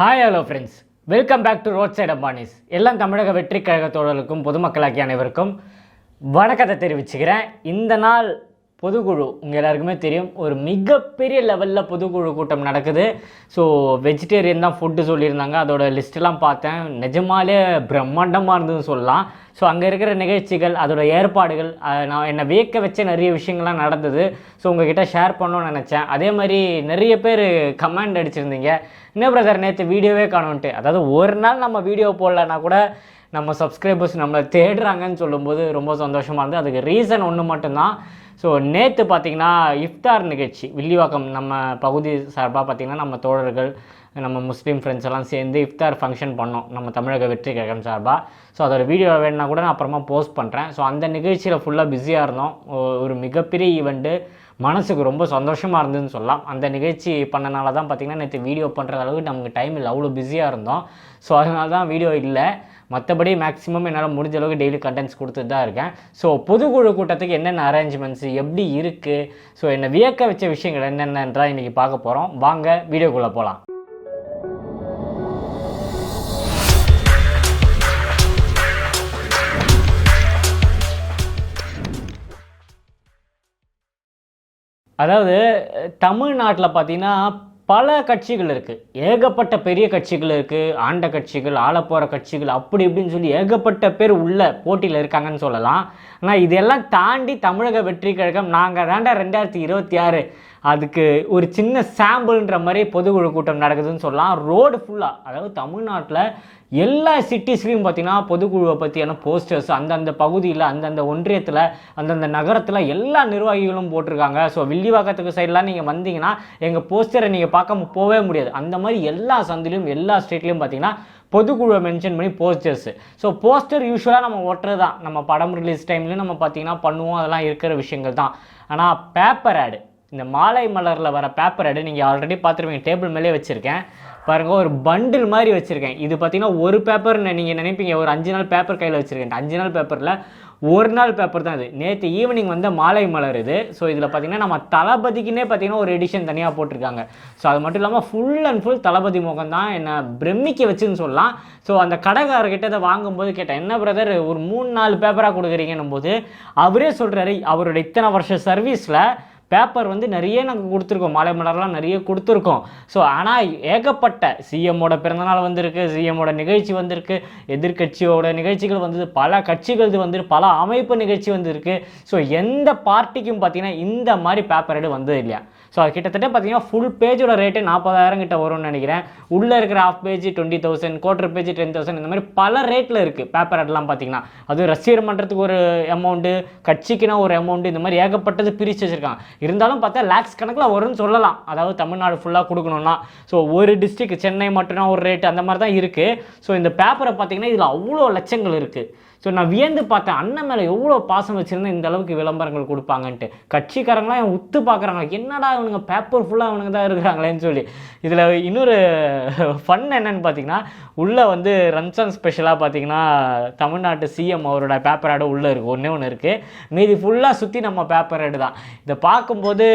Hi hello friends, welcome back to road side Ambanis. எல்லாம் தமிழக வெற்றி கழக தோழர்களுக்கும் பொதுமக்களாகிய அனைவருக்கும் வணக்கத்தை தெரிவிச்சுக்கிறேன். இந்த நாள் பொதுக்குழு உங்கள் எல்லாருக்குமே தெரியும், ஒரு மிகப்பெரிய லெவலில் பொதுக்குழு கூட்டம் நடக்குது. ஸோ வெஜிடேரியன் தான் ஃபுட்டு சொல்லியிருந்தாங்க. அதோட லிஸ்ட்டெல்லாம் பார்த்தேன், நிஜமாலே பிரம்மாண்டமாக இருந்ததுன்னு சொல்லலாம். ஸோ அங்கே இருக்கிற நிகழ்ச்சிகள், அதோட ஏற்பாடுகள், நான் என்னை வியக்க வச்ச நிறைய விஷயங்கள்லாம் நடந்தது. ஸோ உங்ககிட்ட ஷேர் பண்ணணும்னு நினச்சேன். அதே மாதிரி நிறைய பேர் கமெண்ட் அடிச்சிருந்தீங்க, என்ன பிரதர் நேற்று வீடியோவே காணுன்ட்டு. அதாவது ஒரு நாள் நம்ம வீடியோ போடலன்னா கூட நம்ம சப்ஸ்கிரைபர்ஸ் நம்மளை தேடுறாங்கன்னு சொல்லும்போது ரொம்ப சந்தோஷமாக இருந்தது. அதுக்கு ரீசன் ஒன்று மட்டும்தான். ஸோ நேற்று பார்த்திங்கன்னா இஃப்தார் நிகழ்ச்சி வில்லிவாக்கம் நம்ம பகுதி சார்பாக பார்த்திங்கன்னா நம்ம தோழர்கள், நம்ம முஸ்லீம் ஃப்ரெண்ட்ஸ் எல்லாம் சேர்ந்து இஃப்தார் ஃபங்க்ஷன் பண்ணோம் நம்ம தமிழக வெற்றி கழகம் சார்பாக. ஸோ அதோட வீடியோ வேணுன்னா கூட நான் அப்புறமா போஸ்ட் பண்ணுறேன். ஸோ அந்த நிகழ்ச்சியில் ஃபுல்லாக பிஸியாக இருந்தோம். ஒரு மிகப்பெரிய ஈவெண்ட்டு, மனசுக்கு ரொம்ப சந்தோஷமாக இருந்ததுன்னு சொல்லலாம். அந்த நிகழ்ச்சி பண்ணனால தான் பார்த்திங்கன்னா நேற்று வீடியோ பண்ணுறது அளவுக்கு நமக்கு டைம் இல்லை, அவ்வளோ பிஸியாக இருந்தோம். ஸோ அதனால தான் வீடியோ இல்லை. மற்றபடி மேக்ஸிமம் என்னால் முடிஞ்ச அளவுக்கு டெய்லி கண்டென்ட்ஸ் கொடுத்துட்டு தான் இருக்கேன். ஸோ பொதுக்குழு கூட்டத்துக்கு என்னென்ன அரேஞ்ச்மெண்ட்ஸு எப்படி இருக்குது, ஸோ என்னை வியக்க வச்ச விஷயங்கள் என்னென்னன்றா இன்றைக்கி பார்க்க போகிறோம். வாங்க வீடியோக்குள்ளே போகலாம். அதாவது தமிழ்நாட்டில் பார்த்திங்கன்னா பல கட்சிகள் இருக்குது, ஏகப்பட்ட பெரிய கட்சிகள் இருக்குது, ஆண்ட கட்சிகள், ஆளப்போகிற கட்சிகள், அப்படி இப்படின்னு சொல்லி ஏகப்பட்ட பேர் உள்ள போட்டியில் இருக்காங்கன்னு சொல்லலாம். ஆனால் இதெல்லாம் தாண்டி தமிழக வெற்றி கழகம் நாங்கள் தாண்டா 2026 அதுக்கு ஒரு சின்ன சாம்பிள்ன்ற மாதிரி பொதுக்குழு கூட்டம் நடக்குதுன்னு சொல்லலாம். ரோடு ஃபுல்லாக, அதாவது தமிழ்நாட்டில் எல்லா சிட்டிஸ்லையும் பார்த்திங்கன்னா பொதுக்குழுவை பற்றியான போஸ்டர்ஸ் அந்தந்த பகுதியில், அந்தந்த ஒன்றியத்தில், அந்தந்த நகரத்தில் எல்லா நிர்வாகிகளும் போட்டிருக்காங்க. ஸோ வில்லிவாக்கத்துக்கு சைட்லாம் நீங்கள் வந்தீங்கன்னா எங்கள் போஸ்டரை நீங்கள் பார்க்காம போகவே முடியாது. அந்த மாதிரி எல்லா சந்திலையும் எல்லா ஸ்ட்ரீட்லேயும் பார்த்திங்கன்னா பொதுக்குழுவை மென்ஷன் பண்ணி போஸ்டர்ஸு. ஸோ போஸ்டர் யூஸ்வலாக நம்ம ஒட்டுறது தான், நம்ம படம் ரிலீஸ் டைம்லேயும் நம்ம பார்த்திங்கன்னா பண்ணுவோம், அதெல்லாம் இருக்கிற விஷயங்கள் தான். ஆனால் பேப்பர் ஆடு, இந்த மாலை மலரில் வர பேப்பர் ஆடு நீங்கள் ஆல்ரெடி பார்த்துருவீங்க. டேபிள் மேலே வச்சுருக்கேன் பாருங்கள், ஒரு பண்டில் மாதிரி வச்சுருக்கேன். இது பார்த்திங்கன்னா ஒரு பேப்பர் நீங்கள் நினைப்பீங்க ஒரு 5 நாள் பேப்பர் கையில் வச்சுருக்கேன். 5 நாள் பேப்பரில் ஒரு நாள் பேப்பர் தான் இது. நேற்று ஈவினிங் வந்த மாலை மலர் இது. ஸோ இதில் பார்த்திங்கன்னா நம்ம தளபதிக்குன்னே பார்த்திங்கன்னா ஒரு எடிஷன் தனியாக போட்டிருக்காங்க. ஸோ அது மட்டும் இல்லாமல் ஃபுல் அண்ட் ஃபுல் தளபதி முகம் தான் என்னை பிரமிக்க வச்சுன்னு சொல்லலாம். ஸோ அந்த கடைக்காரர்கிட்ட அதை வாங்கும்போது கேட்டேன், என்ன பிரதர் ஒரு 3-4 பேப்பராக கொடுக்குறீங்கன்னும் போது அவரே சொல்கிறாரு, அவரோட இத்தனை வருஷம் சர்வீஸில் பேப்பர் வந்து நிறைய நாங்கள் கொடுத்துருக்கோம், மாலை மலர்லாம் நிறைய கொடுத்துருக்கோம். ஸோ ஆனால் ஏகப்பட்ட சிஎம்மோட பிறந்தநாள் வந்திருக்கு, சிஎம்மோட நிகழ்ச்சி வந்திருக்கு, எதிர்கட்சியோட நிகழ்ச்சிகள் வந்தது, பல கட்சிகள் வந்துருக்கு, பல அமைப்பு நிகழ்ச்சி வந்திருக்கு. ஸோ எந்த பார்ட்டிக்கும் பார்த்திங்கன்னா இந்த மாதிரி பேப்பர் எடு வந்தது இல்லையா. ஸோ அது கிட்டத்தட்ட பார்த்திங்கன்னா ஃபுல் பேஜோட ரேட்டு 40,000 கிட்ட வரும்னு நினைக்கிறேன். உள்ளே இருக்கிற ஹாஃப் பேஜ் 20,000, குவார்டர் பேஜ் 10,000, இந்த மாதிரி பல ரேட்டில் இருக்குது பேப்பர் எல்லாம் பார்த்திங்கன்னா. அது ரசிகர் மன்றத்துக்கு ஒரு அமௌண்ட்டு, கட்சிக்குனா ஒரு அமௌண்ட்டு, இந்த மாதிரி ஏகப்பட்டது பிரித்து வச்சுருக்காங்க. இருந்தாலும் பார்த்தா லேக்ஸ் கணக்கில் வரும்னு சொல்லலாம். அதாவது தமிழ்நாடு ஃபுல்லாக கொடுக்கணும்னா. ஸோ ஒரு டிஸ்ட்ரிக்ட் சென்னை மட்டும்னா ஒரு ரேட்டு, அந்த மாதிரி தான் இருக்குது. ஸோ இந்த பேப்பரை பார்த்திங்கன்னா இதில் அவ்வளோ லட்சங்கள் இருக்குது. ஸோ நான் வியந்து பார்த்தேன், அண்ணன் மேலே எவ்வளோ பாசம் வச்சுருந்தேன் இந்த அளவுக்கு விளம்பரங்கள் கொடுப்பாங்கன்ட்டு. கட்சிக்காரங்களாம் என் உத்து பார்க்குறாங்க, என்னடா இவனுங்க பேப்பர் ஃபுல்லாக அவனுங்க தான் இருக்கிறாங்களேன்னு சொல்லி. இதில் இன்னொரு ஃபன் என்னன்னு பார்த்தீங்கன்னா, உள்ளே வந்து ரம்ஜான் ஸ்பெஷலாக பார்த்தீங்கன்னா தமிழ்நாட்டு சிஎம் அவரோட பேப்பர் ஆடு உள்ளே இருக்குது, ஒன்று இருக்குது. மீதி ஃபுல்லாக சுற்றி நம்ம பேப்பர் ஆடு தான். இதை பார்க்கும்போது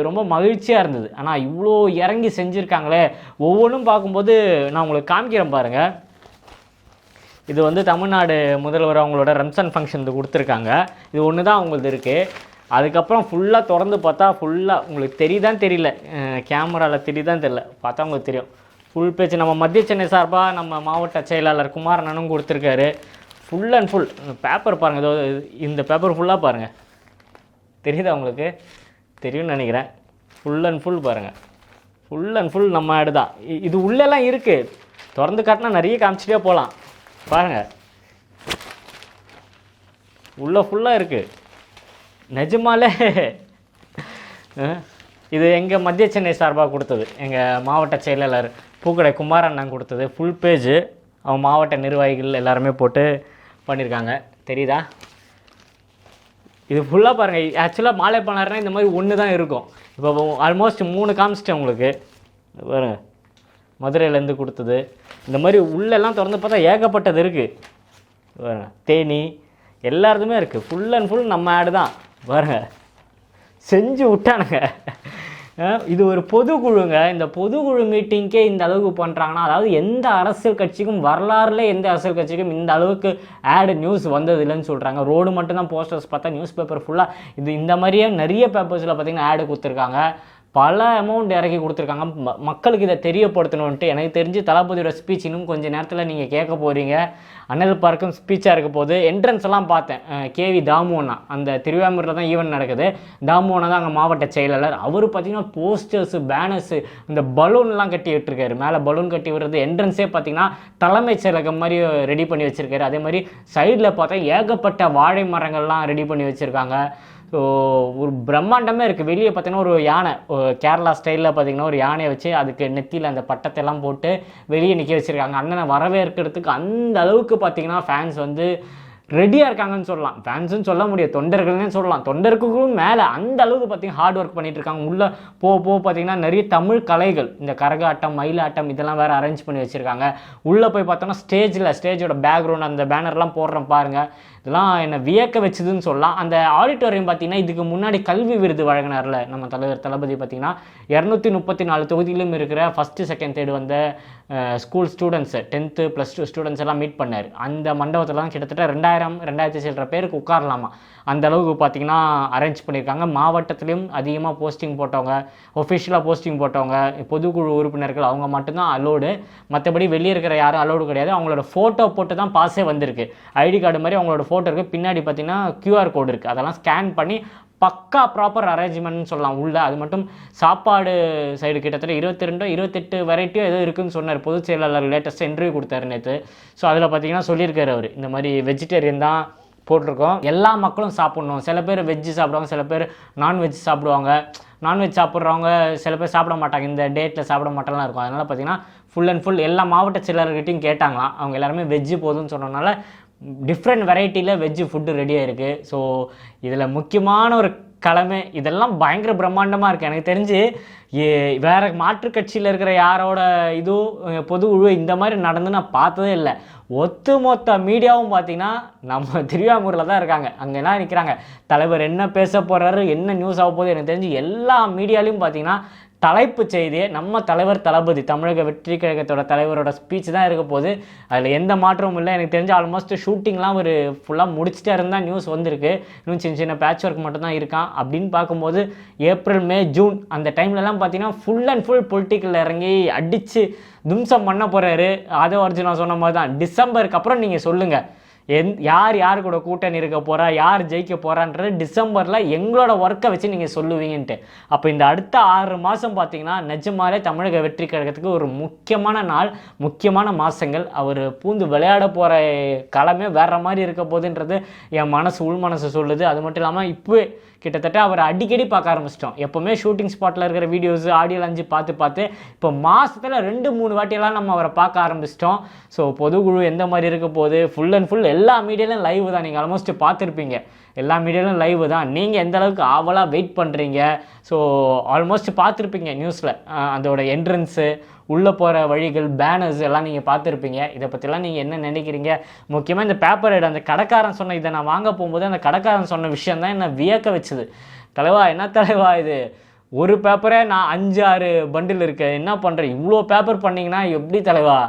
ரொம்ப மகிழ்ச்சியாக இருந்தது. ஆனால் இவ்வளோ இறங்கி செஞ்சுருக்காங்களே, ஒவ்வொன்றும் பார்க்கும்போது நான் உங்களுக்கு காமிக்கிறேன் பாருங்கள். இது வந்து தமிழ்நாடு முதல்வர் அவங்களோட ரம்ஜான் ஃபங்க்ஷனுக்கு கொடுத்துருக்காங்க. இது ஒன்று தான் அவங்களுக்கு இருக்குது. அதுக்கப்புறம் ஃபுல்லாக திறந்து பார்த்தா ஃபுல்லாக உங்களுக்கு தெரியுதான்னு தெரியல, கேமராவில் தெரியுதான்னு தெரியல, பார்த்தா உங்களுக்கு தெரியும். ஃபுல் பேஜ் நம்ம மத்திய சென்னை சார்பாக நம்ம மாவட்ட செயலாளர் குமாரண்ணனும் கொடுத்துருக்காரு. ஃபுல் அண்ட் ஃபுல் பேப்பர் பாருங்கள். இதோ இந்த பேப்பர் ஃபுல்லாக பாருங்கள், தெரியுதா உங்களுக்கு? தெரியும்னு நினைக்கிறேன். ஃபுல் அண்ட் ஃபுல் பாருங்கள், ஃபுல் அண்ட் ஃபுல் நம்ம ஆடு தான். இது உள்ளெல்லாம் இருக்குது, திறந்து காட்டினா நிறைய காமிச்சிட்டே போகலாம். பாருங்கள், உள்ள ஃபுல்லாக இருக்குது நிஜமாலே. இது எங்கள் மத்திய சென்னை சார்பாக கொடுத்தது, எங்கள் மாவட்ட செயலாளர் பூக்கடை குமாரண்ணன் கொடுத்தது. ஃபுல் பேஜு அவன் மாவட்ட நிர்வாகிகள் எல்லாருமே போட்டு பண்ணியிருக்காங்க, தெரியுதா? இது ஃபுல்லாக பாருங்கள். ஆக்சுவலாக மாலை பண்ணாருன்னா இந்த மாதிரி ஒன்று தான் இருக்கும். இப்போ ஆல்மோஸ்ட் 3 காமிச்சிட்டேன் உங்களுக்கு பாருங்கள். மதுரையிலேருந்து கொடுத்தது, இந்த மாதிரி உள்ளெல்லாம் திறந்து பார்த்தா ஏகப்பட்டது இருக்குது. தேனி எல்லாருமே இருக்குது. ஃபுல் அண்ட் ஃபுல் நம்ம ஆடு தான் பாருங்கள், செஞ்சு விட்டானுங்க. இது ஒரு பொதுக்குழுங்க. இந்த பொதுக்குழு மீட்டிங்க்கே இந்த அளவுக்கு பண்ணுறாங்கன்னா, அதாவது எந்த அரசியல் கட்சிக்கும் வரலாறுல எந்த அரசியல் கட்சிக்கும் இந்த அளவுக்கு ஆடு நியூஸ் வந்தது இல்லைன்னு சொல்கிறாங்க. ரோடு மட்டும்தான் போஸ்டர்ஸ் பார்த்தா, நியூஸ் பேப்பர் ஃபுல்லாக இந்த மாதிரியே நிறைய பேப்பர்ஸில் பார்த்திங்கன்னா ஆடு கொடுத்துருக்காங்க. பல அமௌண்ட் இறக்கி கொடுத்துருக்காங்க. மக்களுக்கு இதை தெரியப்படுத்தணுன்ட்டு. எனக்கு தெரிஞ்சு தளபதியோட ஸ்பீச் இன்னும் கொஞ்சம் நேரத்தில் நீங்கள் கேட்க போகிறீங்க. அனல் பார்க்கும் ஸ்பீச்சாக இருக்க போது. என்ட்ரன்ஸ் எல்லாம் பார்த்தேன். கேவி தாமுவண்ணா, அந்த திருவாமூரில் தான் ஈவெண்ட் நடக்குது. தாமுவண்ணா தான் அங்கே மாவட்ட செயலாளர். அவர் பார்த்தீங்கன்னா போஸ்டர்ஸு, பேனர்ஸு, இந்த பலூன்லாம் கட்டி விட்டுருக்காரு. மேலே பலூன் கட்டி விடுறது. என்ட்ரன்ஸே பார்த்தீங்கன்னா தலைமைச் செயலகம் மாதிரி ரெடி பண்ணி வச்சுருக்காரு. அதே மாதிரி சைடில் பார்த்தா ஏகப்பட்ட வாழை மரங்கள்லாம் ரெடி பண்ணி வச்சுருக்காங்க. ஸோ ஒரு பிரம்மாண்டமே இருக்குது. வெளியே பார்த்தீங்கன்னா ஒரு யானை, கேரளா ஸ்டைலில் பார்த்தீங்கன்னா ஒரு யானையை வச்சு அதுக்கு நெத்தியில் அந்த பட்டத்தையெல்லாம் போட்டு வெளியே நிற்க வச்சுருக்காங்க. அண்ணனை வரவேற்கிறதுக்கு அந்த அளவுக்கு பார்த்தீங்கன்னா ஃபேன்ஸ் வந்து ரெடியாக இருக்காங்கன்னு சொல்லலாம். ஃபேன்ஸுன்னு சொல்ல முடியாது, தொண்டர்கள்னே சொல்லலாம். தொண்டர்களுக்கும் மேலே அந்த அளவுக்கு பார்த்தீங்கன்னா ஹார்ட் ஒர்க் பண்ணிகிட்டு இருக்காங்க. உள்ளே போக பார்த்தீங்கன்னா நிறைய தமிழ் கலைகள், இந்த கரகாட்டம், மயிலாட்டம் இதெல்லாம் வேறு அரேஞ்ச் பண்ணி வச்சுருக்காங்க. உள்ளே போய் பார்த்தோன்னா ஸ்டேஜோட பேக்ரவுண்ட் அந்த பேனர்லாம் போடுறோம் பாருங்கள். இதெல்லாம் என்னை வியக்க வச்சுதுன்னு சொல்லலாம். அந்த ஆடிட்டோரியம் பார்த்திங்கன்னா இதுக்கு முன்னாடி கல்வி விருது வழங்கினார்ல நம்ம தலைவர் தளபதி, பார்த்திங்கன்னா 234 தொகுதியிலும் இருக்கிற ஃபஸ்ட்டு செகண்ட் தேர்டு வந்த ஸ்கூல் ஸ்டூடெண்ட்ஸு 10th +2 ஸ்டூடெண்ட்ஸ் எல்லாம் மீட் பண்ணார். அந்த மண்டபத்திலாம் கிட்டத்தட்ட 2000 சில்லற பேருக்கு உட்காரலாமா. அந்த அளவுக்கு பார்த்திங்கன்னா அரேஞ்ச் பண்ணியிருக்காங்க. மாவட்டத்துலேயும் அதிகமாக போஸ்டிங் போட்டவங்க, ஒஃபிஷியலாக போஸ்டிங் போட்டவங்க, பொதுக்குழு உறுப்பினர்கள் அவங்க மட்டும்தான் அலோடு. மற்றபடி வெளியே இருக்கிற யாரும் அலோடு கிடையாது. அவங்களோட ஃபோட்டோ போட்டு தான் பாஸே வந்திருக்கு. ஐடி கார்டு மாதிரி அவங்களோட ஃபோட்டோ இருக்குது. பின்னாடி பார்த்திங்கன்னா QR கோடு இருக்குது. அதெல்லாம் ஸ்கேன் பண்ணி பக்கா ப்ராப்பர் அரேஞ்ச்மெண்ட்னு சொல்லலாம் உள்ள. அது மட்டும் சாப்பாடு சைடு கிட்டத்தட்ட 28 வெரைட்டியோ ஏதோ இருக்குதுன்னு சொன்னார். பொதுச் செயலாளர் லேட்டஸ்ட்டாக இன்டர்வியூ கொடுத்தாரு நேற்று. ஸோ அதில் பார்த்தீங்கன்னா சொல்லியிருக்காரு அவர், இந்த மாதிரி வெஜிடேரியன் தான் போட்டிருக்கோம், எல்லா மக்களும் சாப்பிட்ணும். சில பேர் வெஜ்ஜு சாப்பிடுவாங்க, சில பேர் நான்வெஜ் சாப்பிடுவாங்க. நான்வெஜ் சாப்பிட்றவங்க சில பேர் சாப்பிட மாட்டாங்க, இந்த டேட்டில் சாப்பிட மாட்டேலாம் இருக்கும். அதனால் பார்த்தீங்கன்னா ஃபுல் அண்ட் ஃபுல் எல்லா மாவட்ட செயலாளர்கிட்டையும் கேட்டாங்களாம். அவங்க எல்லாருமே வெஜ்ஜு போதும்னு சொன்னதுனால டிஃப்ரெண்ட் வெரைட்டியில் வெஜ்ஜு ஃபுட்டு ரெடியாக இருக்குது. ஸோ இதில் முக்கியமான ஒரு கிழமை இதெல்லாம் பயங்கர பிரம்மாண்டமாக இருக்குது. எனக்கு தெரிஞ்சு வேறு மாற்றுக் கட்சியில் இருக்கிற யாரோட இதுவும் பொது குழு இந்த மாதிரி நடந்து நான் பார்த்ததே இல்லை. ஒட்டுமொத்த மீடியாவும் பார்த்தீங்கன்னா நம்ம திருவாமூரில் தான் இருக்காங்க. அங்கே என்ன நிற்கிறாங்க, தலைவர் என்ன பேச போகிறாரு, என்ன நியூஸ் ஆக போகுது. எனக்கு தெரிஞ்சு எல்லா மீடியாலையும் பார்த்தீங்கன்னா தலைப்பு செய்தியே நம்ம தலைவர் தளபதி, தமிழக வெற்றி கழகத்தோட தலைவரோட ஸ்பீச் தான் இருக்க போகுது. அதில் எந்த மாற்றமும் இல்லை. எனக்கு தெரிஞ்சு ஆல்மோஸ்ட் ஷூட்டிங்லாம் ஒரு ஃபுல்லாக முடிச்சுட்டே இருந்தால் நியூஸ் வந்திருக்கு. இன்னும் சின்ன பேட்ச் ஒர்க் மட்டும் தான் இருக்கான். அப்படின்னு பார்க்கும்போது ஏப்ரல், மே, ஜூன் அந்த டைம்லலாம் பார்த்தீங்கன்னா ஃபுல் அண்ட் ஃபுல் பொலிட்டிக்கல் இறங்கி அடித்து தும்சம் பண்ண போகிறாரு. ஆதவ அர்ஜுனா சொன்ன மாதிரி தான். டிசம்பருக்கு அப்புறம் நீங்கள் சொல்லுங்கள் யார் கூட கூட்டணி இருக்க போகிறா, யார் ஜெயிக்க போகிறான்றது டிசம்பரில் எங்களோட ஒர்க்கை வச்சு நீங்கள் சொல்லுவீங்கன்ட்டு. அப்போ இந்த அடுத்த 6 மாதம் பார்த்தீங்கன்னா நிஜமாலே தமிழக வெற்றி கழகத்துக்கு ஒரு முக்கியமான நாள், முக்கியமான மாதங்கள். அவர் பூந்து விளையாட போகிற களமே வேறு மாதிரி இருக்க போகுதுன்றது என் உள் மனசு சொல்லுது. அது மட்டும் இல்லாமல் இப்போவே கிட்டத்தட்ட அவர் அடிக்கடி பார்க்க ஆரம்பிச்சிட்டோம். எப்போவுமே ஷூட்டிங் ஸ்பாட்டில் இருக்கிற வீடியோஸு ஆடியோ லான்ச்சு பார்த்து இப்போ மாதத்தில் 2-3 வாட்டியெல்லாம் நம்ம அவரை பார்க்க ஆரம்பிச்சிட்டோம். ஸோ பொதுக்குழு எந்த மாதிரி இருக்க போகுது, ஃபுல் அண்ட் ஃபுல் எல்லா மீடியாலையும் லைவ் தான். நீங்கள் ஆல்மோஸ்ட் பார்த்துருப்பீங்க, எல்லா மீடியாலும் லைவ் தான். நீங்கள் எந்த அளவுக்கு ஆவலாக வெயிட் பண்ணுறீங்க. ஸோ ஆல்மோஸ்ட் பார்த்துருப்பீங்க நியூஸில் அதோட என்ட்ரன்ஸு, உள்ளே போகிற வழிகள், பேனர்ஸ் எல்லாம் நீங்கள் பார்த்துருப்பீங்க. இதை பற்றிலாம் நீங்கள் என்ன நினைக்கிறீங்க? முக்கியமாக இந்த பேப்பர் ரைடு, அந்த கடைக்காரன் சொன்ன இதை நான் வாங்க போகும்போது அந்த கடைக்காரன் சொன்ன விஷயம் தான் என்னை வியக்க வச்சுது. தலைவா என்ன தலைவா இது, ஒரு பேப்பரே நான் 5-6 பண்டில் இருக்கேன், என்ன பண்ணுறேன், இவ்வளோ பேப்பர் பண்ணிங்கன்னா எப்படி தலைவா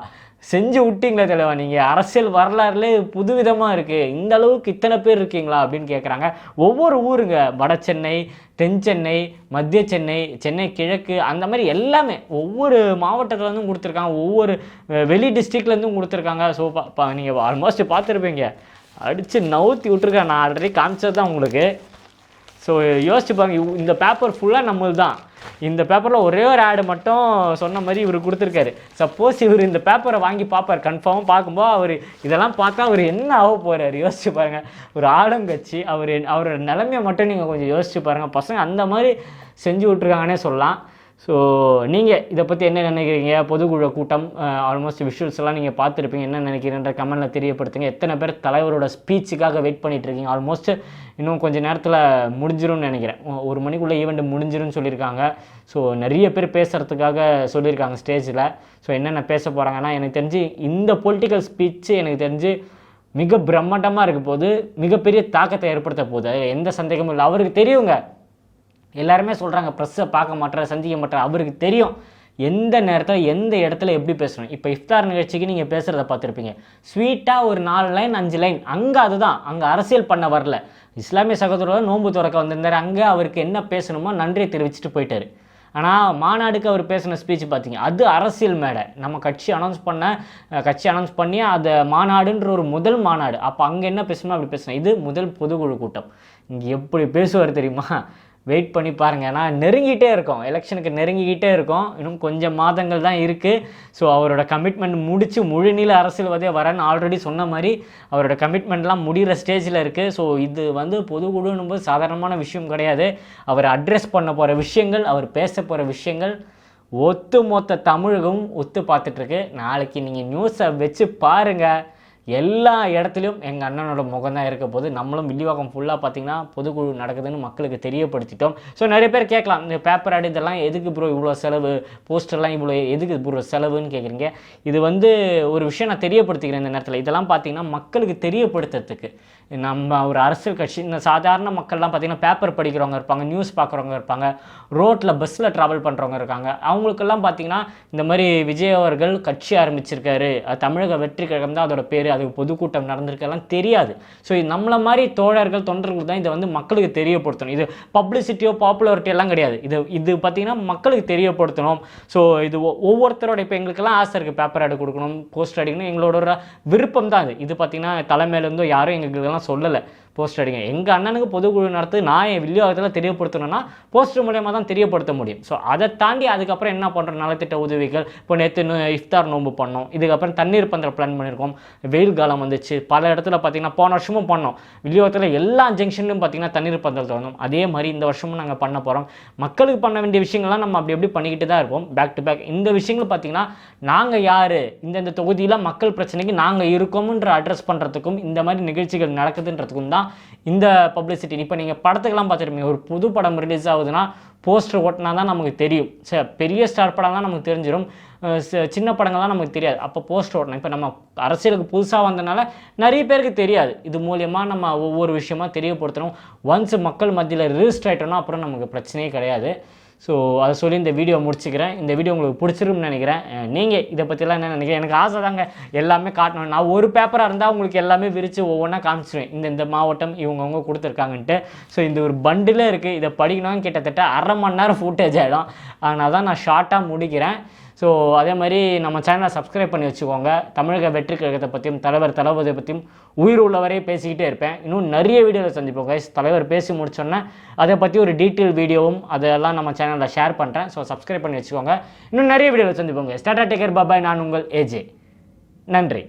செஞ்சு விட்டீங்களே தலைவா, நீங்கள் அரசியல் வரலாறுலே புதுவிதமாக இருக்குது, இந்த அளவுக்கு இத்தனை பேர் இருக்கீங்களா அப்படின்னு கேட்குறாங்க. ஒவ்வொரு ஊருங்க, வட சென்னை, தென் சென்னை, மத்திய சென்னை, சென்னை கிழக்கு, அந்த மாதிரி எல்லாமே ஒவ்வொரு மாவட்டத்துலேருந்தும் கொடுத்துருக்காங்க, ஒவ்வொரு வெளி டிஸ்ட்ரிக்ட்லேருந்தும் கொடுத்துருக்காங்க. ஸோ நீங்கள் ஆல்மோஸ்ட் பார்த்துருப்பீங்க, அடித்து நவுத்தி விட்ருக்கேன். நான் ஆல்ரெடி காமிச்சது தான் உங்களுக்கு. ஸோ யோசிச்சு பாருங்கள், இந்த பேப்பர் ஃபுல்லாக நம்மளுது தான். இந்த பேப்பரில் ஒரே ஒரு ஆடு மட்டும் சொன்ன மாதிரி இவர் கொடுத்துருக்காரு. சப்போஸ் இவர் இந்த பேப்பரை வாங்கி பார்ப்பார், கன்ஃபார்மாக பார்க்கும்போது அவர் இதெல்லாம் பார்த்தா அவர் என்ன ஆக போகிறார் யோசிச்சு பாருங்கள். ஒரு ஆளுங்கட்சி, அவரோட நிலைமையை மட்டும் நீங்கள் கொஞ்சம் யோசிச்சு பாருங்கள். பசங்க அந்த மாதிரி செஞ்சு விட்ருக்காங்கன்னே சொல்லலாம். ஸோ நீங்கள் இதை பற்றி என்ன நினைக்கிறீங்க? பொதுக்குழு கூட்டம் ஆல்மோஸ்ட் விஷுவல்ஸ் எல்லாம் நீங்கள் பார்த்துருப்பீங்க, என்ன நினைக்கிறீன்ற கமெண்ட்டில் தெரியப்படுத்துங்க. எத்தனை பேர் தலைவரோட ஸ்பீச்சுக்காக வெயிட் பண்ணிகிட்ருக்கீங்க? ஆல்மோஸ்ட் இன்னும் கொஞ்சம் நேரத்தில் முடிஞ்சிரும்னு நினைக்கிறேன். 1 மணிக்குள்ளே ஈவெண்ட் முடிஞ்சிரும்னு சொல்லியிருக்காங்க. ஸோ நிறைய பேர் பேசுகிறதுக்காக சொல்லியிருக்காங்க ஸ்டேஜில். ஸோ என்னென்ன பேச போகிறாங்கன்னா, எனக்கு தெரிஞ்சு இந்த பொலிட்டிக்கல் ஸ்பீச்சு எனக்கு தெரிஞ்சு மிக பிரம்மாண்டமாக இருக்க போது, மிகப்பெரிய தாக்கத்தை ஏற்படுத்த போகுது, எந்த சந்தேகமும் இல்லை. அவருக்கு தெரியுங்க எல்லாருமே சொல்கிறாங்க ப்ரெஸ்ஸை பார்க்க மாட்டார், சந்திக்க மாட்டார். அவருக்கு தெரியும் எந்த நேரத்தில் எந்த இடத்துல எப்படி பேசணும். இப்போ இஃப்தார் நிகழ்ச்சிக்கு நீங்கள் பேசுகிறத பார்த்துருப்பீங்க. ஸ்வீட்டாக ஒரு 4 லைன் 5 லைன், அங்கே அதுதான், அங்கே அரசியல் பண்ண வரல. இஸ்லாமிய சகோதரர் நோன்பு துறக்க வந்திருந்தார், அங்கே அவருக்கு என்ன பேசணுமோ நன்றியை தெரிவிச்சுட்டு போயிட்டார். ஆனால் மாநாடுக்கு அவர் பேசின ஸ்பீச் பார்த்தீங்க, அது அரசியல் மேடை. நம்ம கட்சி அனௌன்ஸ் பண்ணி அது மாநாடுன்ற ஒரு முதல் மாநாடு. அப்போ அங்கே என்ன பேசணுமோ அப்படி பேசணும். இது முதல் பொதுக்குழு கூட்டம். இங்கே எப்படி பேசுவார் தெரியுமா? வெயிட் பண்ணி பாருங்கள். ஏன்னா நெருங்கிட்டே இருக்கோம், எலெக்ஷனுக்கு நெருங்கிக்கிட்டே இருக்கோம். இன்னும் கொஞ்சம் மாதங்கள் தான் இருக்குது. ஸோ அவரோட கமிட்மெண்ட் முடித்து முழுநீள அரசியல்வாதியாக வரேன்னு ஆல்ரெடி சொன்ன மாதிரி அவரோட கமிட்மெண்ட்லாம் முடிகிற ஸ்டேஜில் இருக்குது. ஸோ இது பொதுக்குழுன்னும் போது சாதாரணமான விஷயம் கிடையாது. அவர் அட்ரெஸ் பண்ண போகிற விஷயங்கள், அவர் பேச போகிற விஷயங்கள் ஒத்துமொத்த தமிழகம் ஒத்து பார்த்துட்ருக்கு. நாளைக்கு நீங்கள் நியூஸை வச்சு பாருங்கள், எல்லா இடத்துலையும் எங்கள் அண்ணனோட முகம் தான் இருக்க போது. நம்மளும் வில்லிவாக்கம் ஃபுல்லாக பார்த்திங்கன்னா பொதுக்குழு நடக்குதுன்னு மக்களுக்கு தெரியப்படுத்திட்டோம். ஸோ நிறைய பேர் கேட்கலாம், இந்த பேப்பர் ஆட் இதெல்லாம் எதுக்கு ப்ரோ இவ்வளோ செலவு, போஸ்டர்லாம் இவ்வளோ எதுக்கு ப்ரோ செலவுன்னு கேட்குறீங்க. இது ஒரு விஷயம் நான் தெரியப்படுத்திக்கிறேன் இந்த நேரத்தில். இதெல்லாம் பார்த்திங்கன்னா மக்களுக்கு தெரியப்படுத்துறதுக்கு. நம்ம ஒரு அரசியல் கட்சி, இந்த சாதாரண மக்கள்லாம் பார்த்திங்கன்னா பேப்பர் படிக்கிறவங்க இருப்பாங்க, நியூஸ் பார்க்குறவங்க இருப்பாங்க, ரோட்டில் பஸ்ஸில் ட்ராவல் பண்ணுறவங்க இருக்காங்க. அவங்களுக்கெல்லாம் பார்த்திங்கன்னா இந்த மாதிரி விஜய் அவர்கள் கட்சி ஆரம்பிச்சிருக்காரு, அது தமிழக வெற்றி கழகம் தான் அதோட பேர், அது பொதுக்கூட்டம் நடந்திருக்கெல்லாம் தெரியாது. ஸோ நம்மள மாதிரி தோழர்கள் தொண்டர்கள் தான் இதை மக்களுக்கு தெரியப்படுத்தணும். இது பப்ளிசிட்டியோ பாப்புலாரிட்டியோ எல்லாம் கிடையாது. இது பார்த்திங்கன்னா மக்களுக்கு தெரியப்படுத்தணும். ஸோ இது ஒவ்வொருத்தரோட, இப்போ எங்களுக்கெல்லாம் ஆசை இருக்குது பேப்பர் ஆடு கொடுக்கணும், போஸ்டர் அடிக்கணும், எங்களோட விருப்பம் தான் இது பார்த்திங்கன்னா தலைமையிலேருந்தோ யாரும் எங்களுக்கு சொல்லலை போஸ்டர் அடிங்க. எங்கள் அண்ணனுக்கு பொதுக்குழு நடத்து நான் என் வில்லிவாக்கத்தில் தெரியப்படுத்தணும்னா போஸ்டர் மூலயமா தான் தெரியப்படுத்த முடியும். ஸோ அதை தாண்டி அதுக்கப்புறம் என்ன பண்ணுறோம், நலத்திட்ட உதவிகள். இப்போ நேற்று இஃப்தார் நோன்பு பண்ணோம், இதுக்கப்புறம் தண்ணீர் பந்தல் பிளான் பண்ணியிருக்கோம். வெயில் காலம் வந்துச்சு, பல இடத்துல பார்த்திங்கன்னா போன வருஷமும் பண்ணோம். வில்லிவாக்கத்தில் எல்லா ஜங்ஷன்லையும் பார்த்திங்கன்னா தண்ணீர் பந்தல் தரணும். அதே மாதிரி இந்த வருஷமும் நாங்கள் பண்ண போகிறோம். மக்களுக்கு பண்ண வேண்டிய விஷயங்கள்லாம் நம்ம அப்படி பண்ணிக்கிட்டு தான் இருப்போம், பேக் டு பேக். இந்த விஷயங்கள் பார்த்திங்கன்னா நாங்கள் யார், இந்த தொகுதியில் மக்கள் பிரச்சனைக்கு நாங்கள் இருக்கோம்ன்ற அட்ரஸ் பண்ணுறதுக்கும் இந்த மாதிரி நிகழ்ச்சிகள் நடக்குதுன்றதுக்கும் தான் இந்த பப்ளிசிட்டி. இப்போ நீங்கள் படத்துக்கெல்லாம் பார்த்துருப்பீங்க, ஒரு புது படம் ரிலீஸ் ஆகுதுன்னா போஸ்டர் ஓட்டினா தான் நமக்கு தெரியும். சரி, பெரிய ஸ்டார் படம் தான் நமக்கு தெரிஞ்சிடும், சின்ன படங்கள்லாம் நமக்கு தெரியாது. அப்போ போஸ்டர் ஓட்டணும். இப்போ நம்ம அரசியலுக்கு புதுசாக வந்தனால நிறைய பேருக்கு தெரியாது. இது மூலியமாக நம்ம ஒவ்வொரு விஷயமா தெரியப்படுத்தணும். ஒன்ஸ் மக்கள் மத்தியில் ரிஜிஸ்டர் ஆகிட்டோம்னா அப்புறம் நமக்கு பிரச்சனையே கிடையாது. ஸோ அதை சொல்லி இந்த வீடியோ முடிச்சுக்கிறேன். இந்த வீடியோ உங்களுக்கு பிடிச்சிருக்குன்னு நினைக்கிறேன். நீங்கள் இதை பற்றிலாம் என்ன நினைக்கிறேன்? எனக்கு ஆசை தாங்க எல்லாமே காட்டணும். நான் ஒரு பேப்பராக இருந்தால் உங்களுக்கு எல்லாமே விரித்து ஒவ்வொன்றா காமிச்சிடுவேன், இந்த மாவட்டம் இவங்கவுங்க கொடுத்துருக்காங்கன்ட்டு. ஸோ இந்த ஒரு பண்டிலே இருக்குது, இதை படிக்கணும்னு கிட்டத்தட்ட 1/2 மணி நேரம் ஃபுட்டேஜ் ஆகிடும். அதனால தான் நான் ஷார்ட்டாக முடிக்கிறேன். ஸோ அதே மாதிரி நம்ம சேனலை சப்ஸ்கிரைப் பண்ணி வச்சுக்கோங்க. தமிழக வெற்றி கழகத்தை பற்றியும் தலைவர் தளபதியை பற்றியும் உயிர் உள்ளவரை பேசிக்கிட்டே இருப்பேன். இன்னும் நிறைய வீடியோவில் சந்திப்போம் கைஸ். தலைவர் பேசி முடிச்சோன்னே அதை பற்றி ஒரு டீட்டெயில் வீடியோவும் அதெல்லாம் நம்ம சேனலில் ஷேர் பண்ணுறேன். ஸோ சப்ஸ்கிரைப் பண்ணி வச்சுக்கோங்க. இன்னும் நிறைய வீடியோவில் சந்திப்போம் கைஸ். டாடா, டேக் கேர், பாய். நான் உங்கள் ஏஜே. நன்றி.